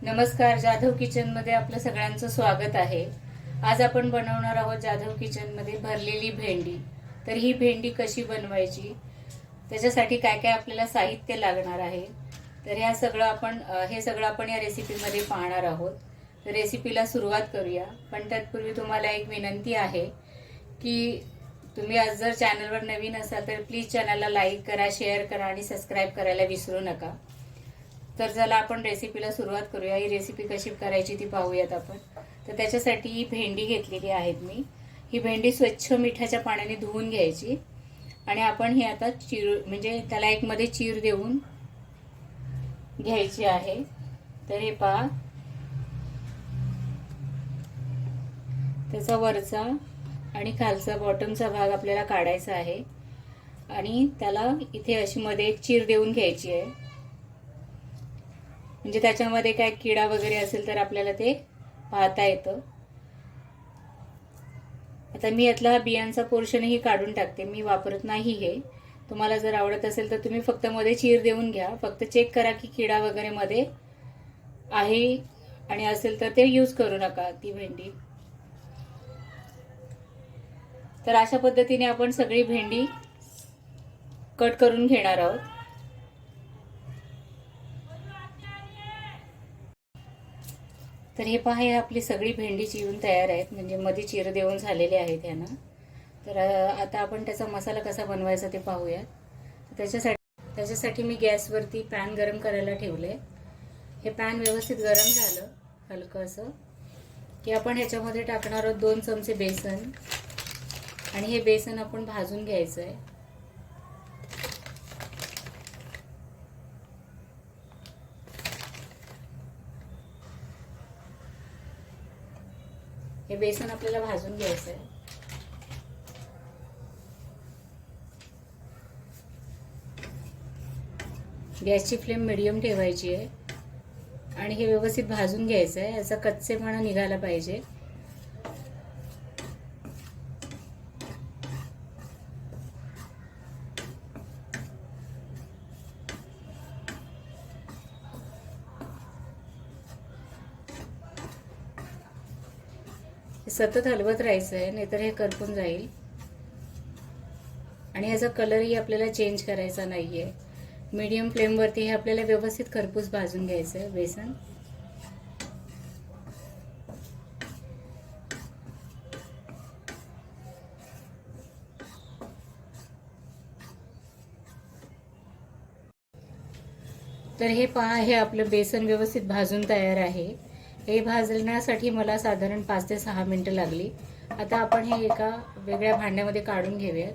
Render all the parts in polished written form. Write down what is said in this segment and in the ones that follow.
नमस्कार, जाधव किचन मध्ये आपलं सगळ्यांचं स्वागत आहे। आज आपण बनवणार आहोत जाधव किचन मध्ये भरलेली भेंडी। तर ही भेंडी कशी बनवायची, त्याच्यासाठी काय काय आपल्याला साहित्य लागणार आहे, तर हे सगळं आपण या रेसिपी मध्ये पाहणार आहोत। तर रेसिपीला सुरुवात करूया, पण तत्पूर्वी तुम्हाला एक विनंती आहे की तुम्ही आज जर चॅनलवर नवीन असाल तर प्लीज चॅनलला लाईक करा, शेअर करा आणि सबस्क्राइब करायला विसरू नका। तर चला आपण रेसिपीला सुरुवात करूया। ही रेसिपी कशी करायची ती पाहूयात आपण। तर त्याच्यासाठी ही भेंडी घेतलेली आहेत मी। ही भेंडी स्वच्छ मिठाच्या पाण्याने धुवून घ्यायची आणि आपण ही आता म्हणजे त्याला एक मध्ये चीर देऊन घ्यायची आहे। तर हे पहा, त्याचा वरचा आणि खालचा बॉटमचा भाग आपल्याला काढायचा आहे आणि त्याला इथे अशी मध्ये एक चीर देऊन घ्यायची आहे, म्हणजे त्याच्यामध्ये काय किडा वगैरे असेल तर आपल्याला ते पाहता येतं। आता मी यातला बियांचा पोर्शनही काढून टाकते, मी वापरत नाही हे। तुम्हाला जर आवडत असेल तर तुम्ही फक्त मध्ये चीर देऊन घ्या, फक्त चेक करा की किडा वगैरे मध्ये आहे आणि असेल तर ते यूज करू नका ती भेंडी। तर अशा पद्धतीने आपण सगळी भेंडी कट करून घेणार आहोत। तर हे पहा, हे आपली सगळी भेंडी चिरून तयार आहेत, म्हणजे मध्ये चीर देऊन झालेले आहेत यांना। तर आता आपण त्याचा मसाला कसा बनवायचा ते पाहूया। त्याच्यासाठी मी गॅसवरती पॅन गरम करायला ठेवले। हे पॅन व्यवस्थित गरम झालं हलकं असं की आपण ह्याच्यामध्ये टाकणार आहोत 2 चमचे बेसन आणि हे बेसन आपण भाजून घ्यायचं आहे। हे बेसन आपल्याला भाजून घ्यायचं आहे। गॅसची फ्लेम मीडियम ठेवायची आहे आणि हे व्यवस्थित भाजून घ्यायचं आहे, याचा कच्चेपणा निघाला पाहिजे। सतत हलवत राहायचं आहे, नाहीतर हे करपून जाईल आणि याचा कलरही आपल्याला चेंज करायचा नाहीये। मीडियम फ्लेम वरती हे आपल्याला व्यवस्थित खरपूस भाजून घ्यायचं आहे बेसन। तर हे पहा, हे आपलं बेसन व्यवस्थित भाजून तयार आहे। हे भाजण्यासाठी मला साधारण 5 ते 6 मिनिटं लागली। आता आपण हे एका वेगळ्या भांड्यामध्ये काढून घेऊयात।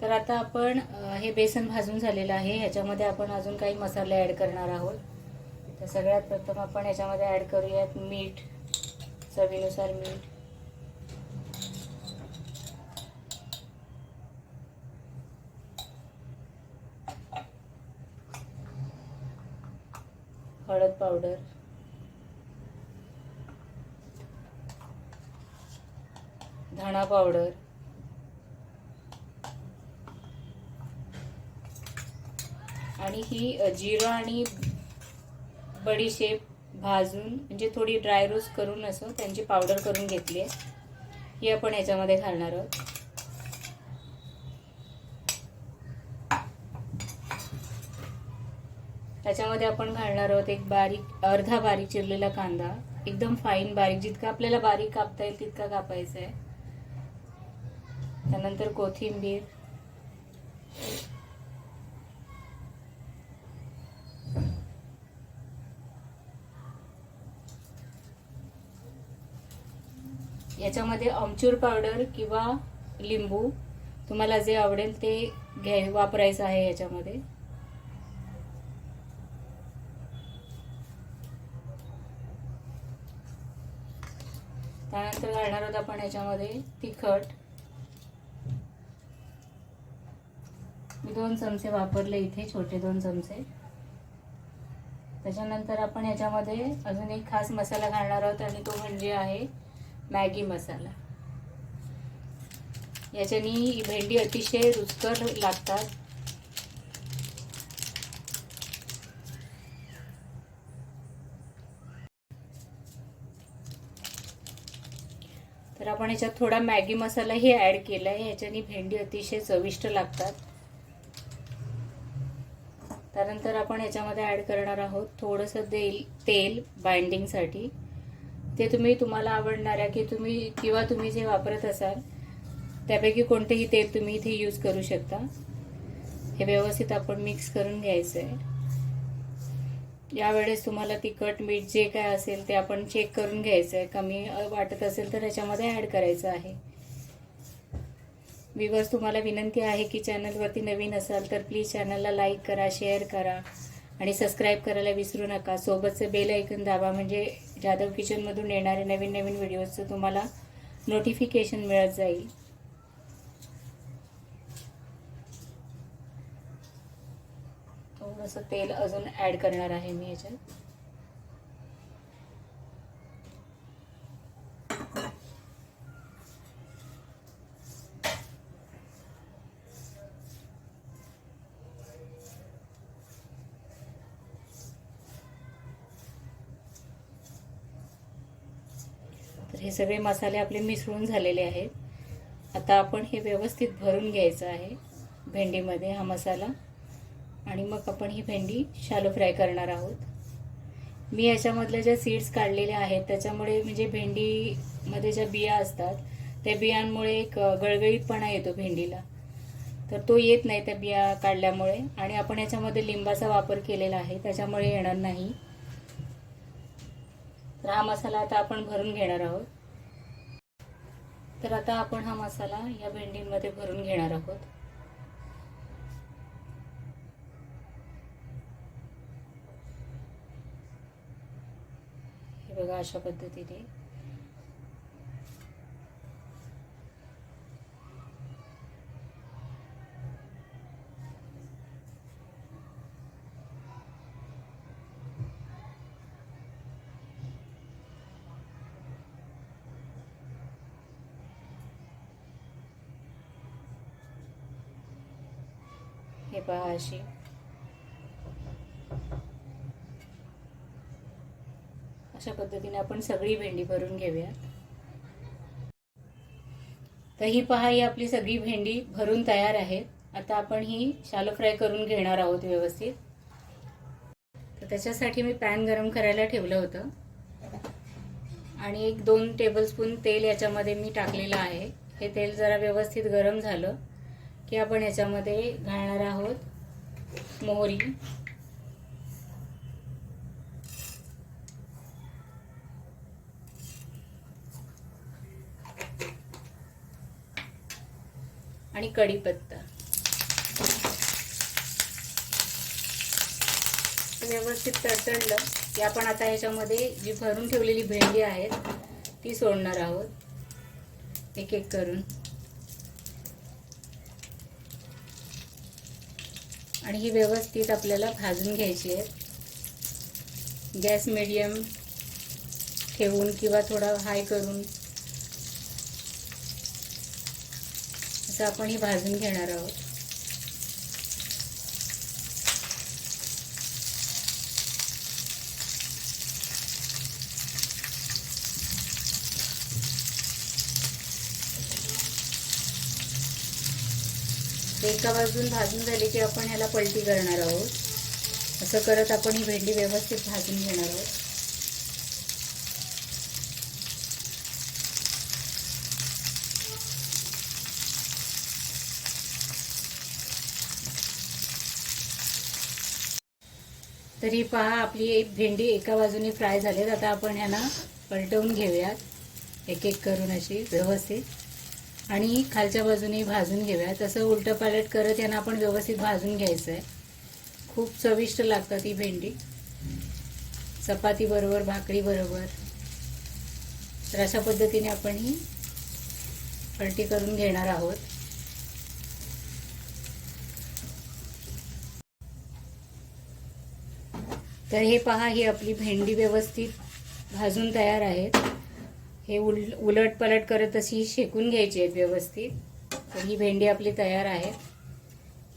तर आता आपण हे बेसन भाजून झालेलं आहे, ह्याच्यामध्ये आपण अजून काही मसाले ऍड करणार आहोत। तर सगळ्यात प्रथम आपण ह्याच्यामध्ये ऍड करूयात मीठ, चवीनुसार मीठ, हळद पावडर, धणा पावडर आणि ही जिरा आणि बडीशेप भाजून म्हणजे थोडी ड्राय रोस्ट करून असं त्यांची पावडर करून घेतली आहे, ही आपण याच्यामध्ये घालणार आहोत। त्याच्यामध्ये आपण घालणार आहोत एक अर्धा बारीक चिरलेला कांदा, एकदम फाईन बारीक, जितका आपल्याला बारीक कापता येईल तितका कापायचा आहे। त्यानंतर कोथिंबीर, याच्यामध्ये आमचूर पावडर किंवा लिंबू तुम्हाला जे आवडेल ते वापरायचं आहे याच्यामध्ये। त्यानंतर घालणार आहोत आपण याच्यामध्ये तिखट, मी 2 चमचे वापरले इथे, छोटे 2 चमचे। त्याच्यानंतर आपण याच्यामध्ये अजून एक खास मसाला घालणार आहोत आणि तो म्हणजे आहे मॅगी मसाला। याच्यानी भेंडी अतिशय रुचकर लागतात। तर आपण ह्याच्यात थोडा मॅगी मसालाही ॲड केला आहे. ह्याच्याने भेंडी अतिशय चविष्ट लागतात. त्यानंतर आपण ह्याच्यामध्ये ॲड करणार आहोत थोडंसं तेल बाइंडिंगसाठी. ते तुम्हाला आवडणाऱ्या तुम्ही जे वापरत असाल त्यापैकी कोणतेही तेल तुम्ही इथे यूज करू शकता. हे व्यवस्थित आपण मिक्स करून घ्यायचं आहे. यावेळेस तुम्हाला तिखट मीठ जे काय असेल ते आपण चेक करून घ्यायचं आहे. कमी वाटत असेल तर ह्याच्यामध्ये ॲड करायचं आहे. व्ह्यूअर्स, तुम्हाला विनंती आहे की चॅनलवरती नवीन असाल तर प्लीज चॅनलला लाईक करा, शेअर करा आणि सबस्क्राईब करायला विसरू नका. सोबतचं बेल आयकॉन दाबा, म्हणजे जाधव किचनमधून येणारे नवीन व्हिडिओजचं तुम्हाला नोटिफिकेशन मिळत जाईल. थोडंसं तेल अजून ॲड करणार आहे मी याच्यात. तर हे सगळे मसाले आपले मिसळून झालेले आहेत. आता आपण हे व्यवस्थित भरून घ्यायचं आहे भेंडीमध्ये हा मसाला, आणि मग आपण ही भेंडी शॅलो फ्राय करणार आहोत. मी याच्यामधल्या ज्या सीड्स काढलेल्या आहेत त्याच्यामुळे, म्हणजे भेंडीमध्ये ज्या बिया असतात त्या बियांमुळे एक गळगळीतपणा येतो भेंडीला, तर तो येत नाही त्या बिया काढल्यामुळे. आणि आपण याच्यामध्ये लिंबाचा वापर केलेला आहे त्याच्यामुळे येणार नाही. तर हा मसाला आता आपण भरून घेणार आहोत. तर आता आपण हा मसाला या भेंडींमध्ये भरून घेणार आहोत. हे बघा, अशा पद्धतीने. हे पहा, अशा पद्धतीने आपण सगळी भेंडी भरून घेऊया. तर ही पहा, ही आपली सगळी भेंडी भरून तयार आहे. आता आपण ही शॅलो फ्राय करून घेणार आहोत व्यवस्थित. तर त्याच्यासाठी मी पॅन गरम करायला ठेवलं होतं आणि 1-2 टेबलस्पून तेल याच्यामध्ये मी टाकलेलं आहे. हे तेल जरा व्यवस्थित गरम झालं की आपण याच्यामध्ये घालणार आहोत मोहरी, आणि कढीपत्ता. व्यवस्थित तडतडलं की आपण आता ह्याच्यामध्ये जी भरून ठेवलेली भेंडी आहेत ती सोडणार आहोत एक एक करून. आणि ही व्यवस्थित आपल्याला भाजून घ्यायची आहे. गॅस मीडियम ठेवून किंवा थोडा हाय करून असं आपण ही भाजून घेणार आहोत. एका बाजून भाजून झाली की आपण ह्याला पलटी करणार आहोत. असं करत आपण ही भेंडी व्यवस्थित भाजून घेणार आहोत. तरी पहा, आपली एक भेंडी एका बाजूने फ्राय झालीत. आता आपण ह्याला पलटवून घेऊयात एक एक करून अशी व्यवस्थित, आणि खालच्या बाजूने भाजून घेऊयात. तसं उलटं पालट करत यांना आपण व्यवस्थित भाजून घ्यायचं आहे. खूप चविष्ट लागतात ही भेंडी चपाती बरोबर, भाकरी बरोबर. तर अशा पद्धतीने आपण ही पलटी करून घेणार आहोत. तर हे पहा, ही आपली भेंडी व्यवस्थित भाजून तयार आहेत. हे उलट पलट करत अशी शेकून घ्यायची आहेत व्यवस्थित. तर ही भेंडी आपली तयार आहे.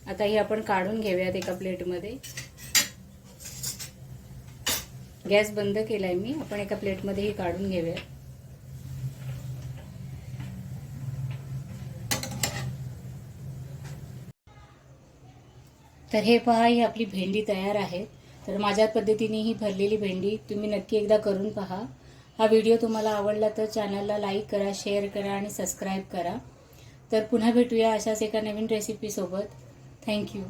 आता ही आपण काढून घेऊयात एका प्लेटमध्ये. गॅस बंद केलाय मी. आपण एका प्लेटमध्ये ही काढून घेऊयात. तर हे पहा, ही आपली भेंडी तयार आहे. तर माझ्या पद्धतीने ही भरलेली भेंडी तुम्ही नक्की एकदा करून पहा. हा व्हिडिओ तुम्हाला आवडला तर चॅनलला लाईक करा, शेअर करा आणि सबस्क्राईब करा. तर पुन्हा भेटूया अशाच एका नवीन रेसिपीसोबत. थँक्यू.